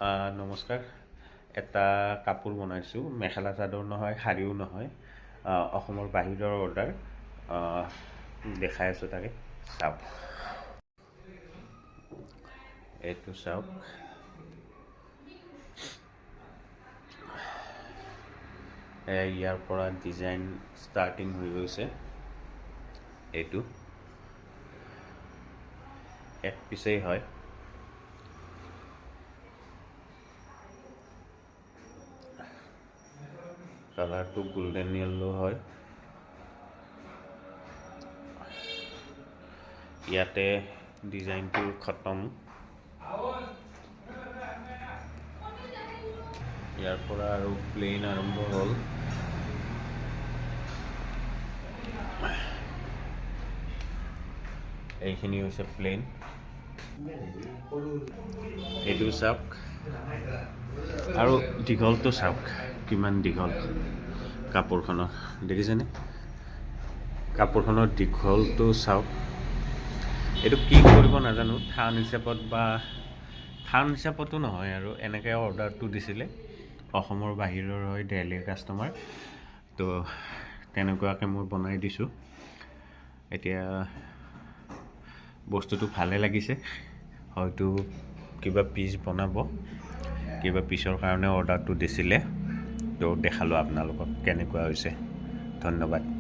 নমস্কাৰ। এটা কাপোৰ বনাইছোঁ, মেখেলা চাদৰ নহয়, শাৰীও নহয়, অসমৰ বাহিৰৰ অৰ্ডাৰ দেখাই আছোঁ তাকে চাওক। এইটো চাওক, ইয়াৰ পৰা ডিজাইন ষ্টাৰ্টিং হৈ গৈছে। এইটো এক পিচেই হয়। কালাৰটো গোল্ডেন য়েল্লো হয়। ইয়াতে ডিজাইনটো খতম। ইয়াৰ পৰা আৰু প্লেইন আৰম্ভ হ'ল। এইখিনি হৈছে প্লেইন। এইটো চাওক আৰু দীঘলটো চাওক, কিমান দীঘল কাপোৰখনৰ, দেখিছেনে? কাপোৰখনৰ দীঘলটো চাওক। এইটো কি কৰিব নাজানো, থান হিচাপতো নহয় আৰু এনেকৈ অৰ্ডাৰটো দিছিলে। অসমৰ বাহিৰৰ হয়, দেলহিৰ কাষ্টমাৰ, তো তেনেকুৱাকৈ মই বনাই দিছোঁ। এতিয়া বস্তুটো ভালে লাগিছে, হয়তো কিবা পিচ বনাব, কিবা পিচৰ কাৰণে অৰ্ডাৰটো দিছিলে, তো দেখালোঁ আপোনালোকক কেনেকুৱা হৈছে। ধন্যবাদ।